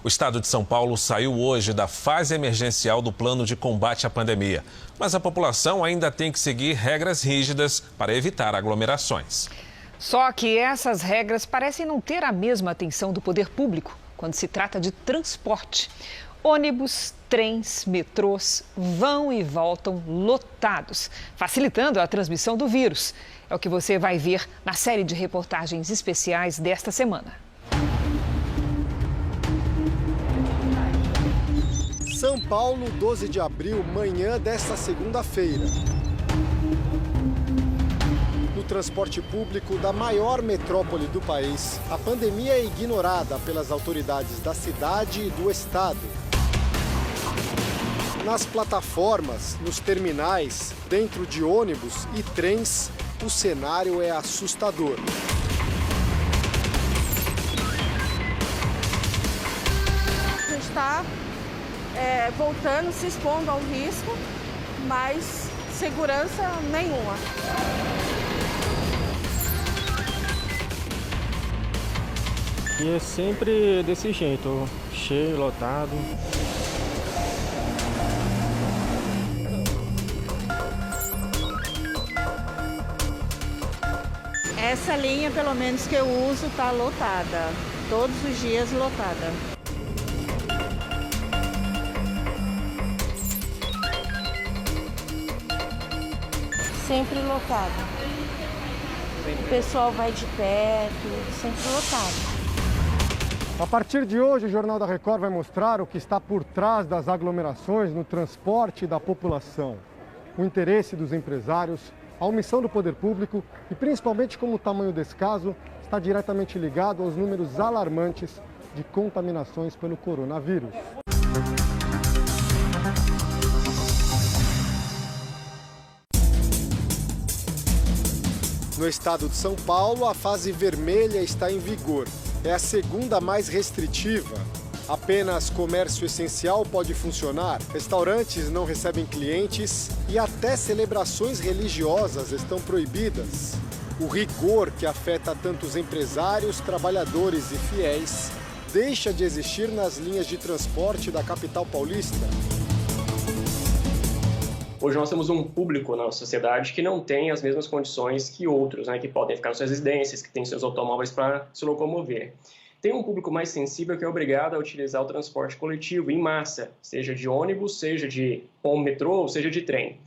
O estado de São Paulo saiu hoje da fase emergencial do plano de combate à pandemia. Mas a população ainda tem que seguir regras rígidas para evitar aglomerações. Só que essas regras parecem não ter a mesma atenção do poder público quando se trata de transporte. Ônibus, trens, metrôs vão e voltam lotados, facilitando a transmissão do vírus. É o que você vai ver na série de reportagens especiais desta semana. São Paulo, 12 de abril, manhã desta segunda-feira. No transporte público da maior metrópole do país, a pandemia é ignorada pelas autoridades da cidade e do estado. Nas plataformas, nos terminais, dentro de ônibus e trens, o cenário é assustador. A gente está voltando, se expondo ao risco, mas segurança nenhuma. E é sempre desse jeito, cheio, lotado. Essa linha, pelo menos que eu uso, está lotada. Todos os dias lotada. Sempre lotado. O pessoal vai de perto, sempre lotado. A partir de hoje, o Jornal da Record vai mostrar o que está por trás das aglomerações no transporte da população. O interesse dos empresários, a omissão do poder público e principalmente como o tamanho desse caso está diretamente ligado aos números alarmantes de contaminações pelo coronavírus. No estado de São Paulo, a fase vermelha está em vigor. É a segunda mais restritiva. Apenas comércio essencial pode funcionar, restaurantes não recebem clientes e até celebrações religiosas estão proibidas. O rigor que afeta tantos empresários, trabalhadores e fiéis deixa de existir nas linhas de transporte da capital paulista. Hoje nós temos um público na sociedade que não tem as mesmas condições que outros, que podem ficar nas suas residências, que têm seus automóveis para se locomover. Tem um público mais sensível que é obrigado a utilizar o transporte coletivo em massa, seja de ônibus, seja de metrô, ou seja de trem.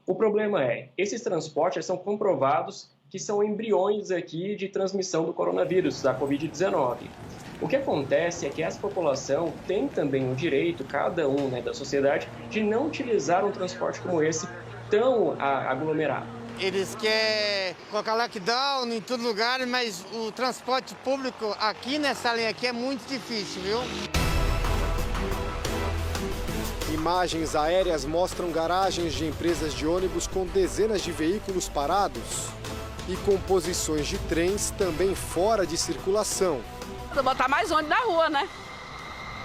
O problema é, esses transportes são comprovados que são embriões aqui de transmissão do coronavírus, da Covid-19. O que acontece é que essa população tem também o direito, cada um da sociedade, de não utilizar um transporte como esse tão aglomerado. Eles querem colocar lockdown em todo lugar, mas o transporte público aqui nessa linha aqui é muito difícil, viu? Imagens aéreas mostram garagens de empresas de ônibus com dezenas de veículos parados e composições de trens também fora de circulação. Botar mais ônibus na rua, né?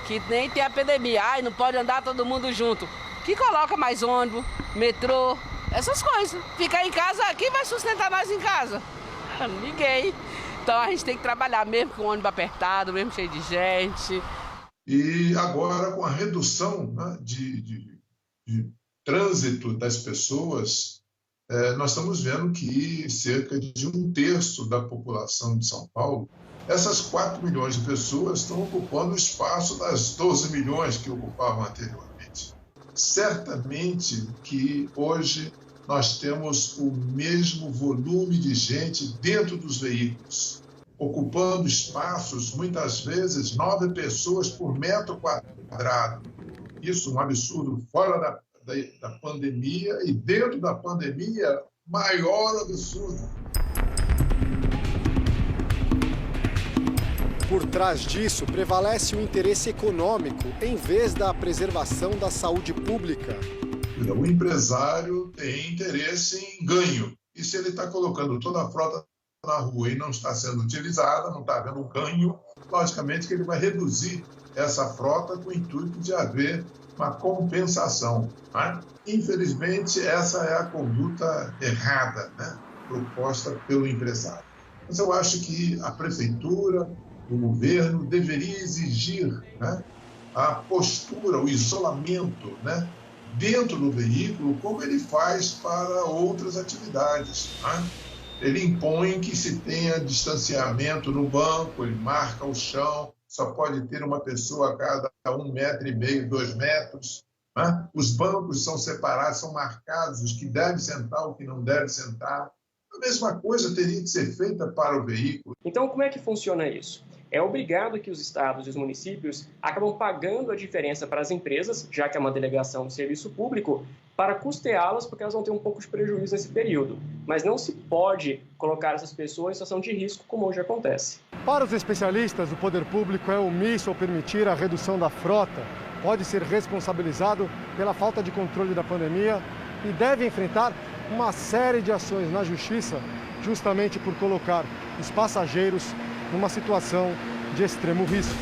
Que nem tem a pandemia, não pode andar todo mundo junto. Que coloca mais ônibus, metrô, essas coisas. Ficar em casa, quem vai sustentar nós em casa? Ninguém. Então a gente tem que trabalhar mesmo com o ônibus apertado, mesmo cheio de gente. E agora, com a redução de trânsito das pessoas, nós estamos vendo que cerca de 1/3 da população de São Paulo, essas 4 milhões de pessoas estão ocupando o espaço das 12 milhões que ocupavam anteriormente. Certamente que hoje nós temos o mesmo volume de gente dentro dos veículos, ocupando espaços, muitas vezes, 9 pessoas por metro quadrado. Isso é um absurdo fora da pandemia e dentro da pandemia, maior absurdo. Por trás disso, prevalece o interesse econômico em vez da preservação da saúde pública. O empresário tem interesse em ganho. E se ele está colocando toda a frota na rua e não está sendo utilizada, não está havendo ganho, logicamente que ele vai reduzir essa frota com o intuito de haver uma compensação. Infelizmente, essa é a conduta errada, proposta pelo empresário. Mas eu acho que a prefeitura, o governo deveria exigir a postura, o isolamento, né, dentro do veículo, como ele faz para outras atividades. Né? Ele impõe que se tenha distanciamento no banco, ele marca o chão, só pode ter uma pessoa a cada 1,5 metro, 2 metros. Né? Os bancos são separados, são marcados, os que devem sentar, o que não deve sentar. A mesma coisa teria que ser feita para o veículo. Então, como é que funciona isso? É obrigado que os estados e os municípios acabam pagando a diferença para as empresas, já que é uma delegação de serviço público, para custeá-las, porque elas vão ter um pouco de prejuízo nesse período. Mas não se pode colocar essas pessoas em situação de risco, como hoje acontece. Para os especialistas, o poder público é omisso ao permitir a redução da frota, pode ser responsabilizado pela falta de controle da pandemia e deve enfrentar uma série de ações na justiça, justamente por colocar os passageiros numa situação de extremo risco.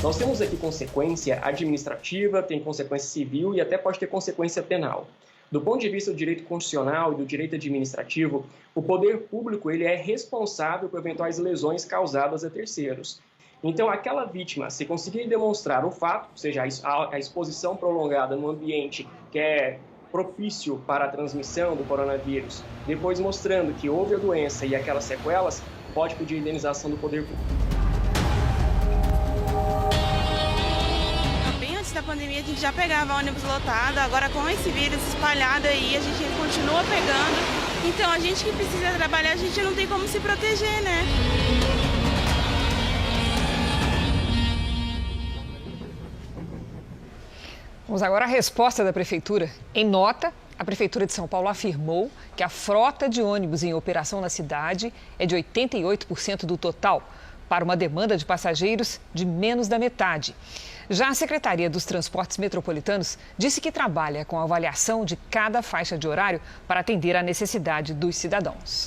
Nós temos aqui consequência administrativa, tem consequência civil e até pode ter consequência penal. Do ponto de vista do direito constitucional e do direito administrativo, o poder público ele é responsável por eventuais lesões causadas a terceiros. Então, aquela vítima, se conseguir demonstrar o fato, ou seja, a exposição prolongada no ambiente que é propício para a transmissão do coronavírus, depois mostrando que houve a doença e aquelas sequelas, pode pedir indenização do poder público. Bem antes da pandemia a gente já pegava ônibus lotado, agora com esse vírus espalhado aí a gente continua pegando. Então a gente que precisa trabalhar, a gente não tem como se proteger, né? Vamos agora à resposta da Prefeitura. Em nota, a Prefeitura de São Paulo afirmou que a frota de ônibus em operação na cidade é de 88% do total, para uma demanda de passageiros de menos da metade. Já a Secretaria dos Transportes Metropolitanos disse que trabalha com a avaliação de cada faixa de horário para atender à necessidade dos cidadãos.